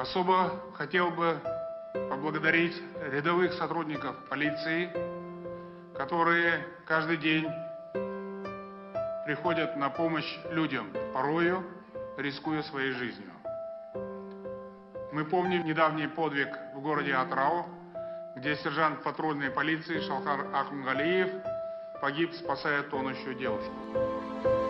Особо хотел бы поблагодарить рядовых сотрудников полиции, которые каждый день приходят на помощь людям, порою рискуя своей жизнью. Мы помним недавний подвиг в городе Атырау, где сержант патрульной полиции Шалхар Ахмгалиев погиб, спасая тонущую девушку.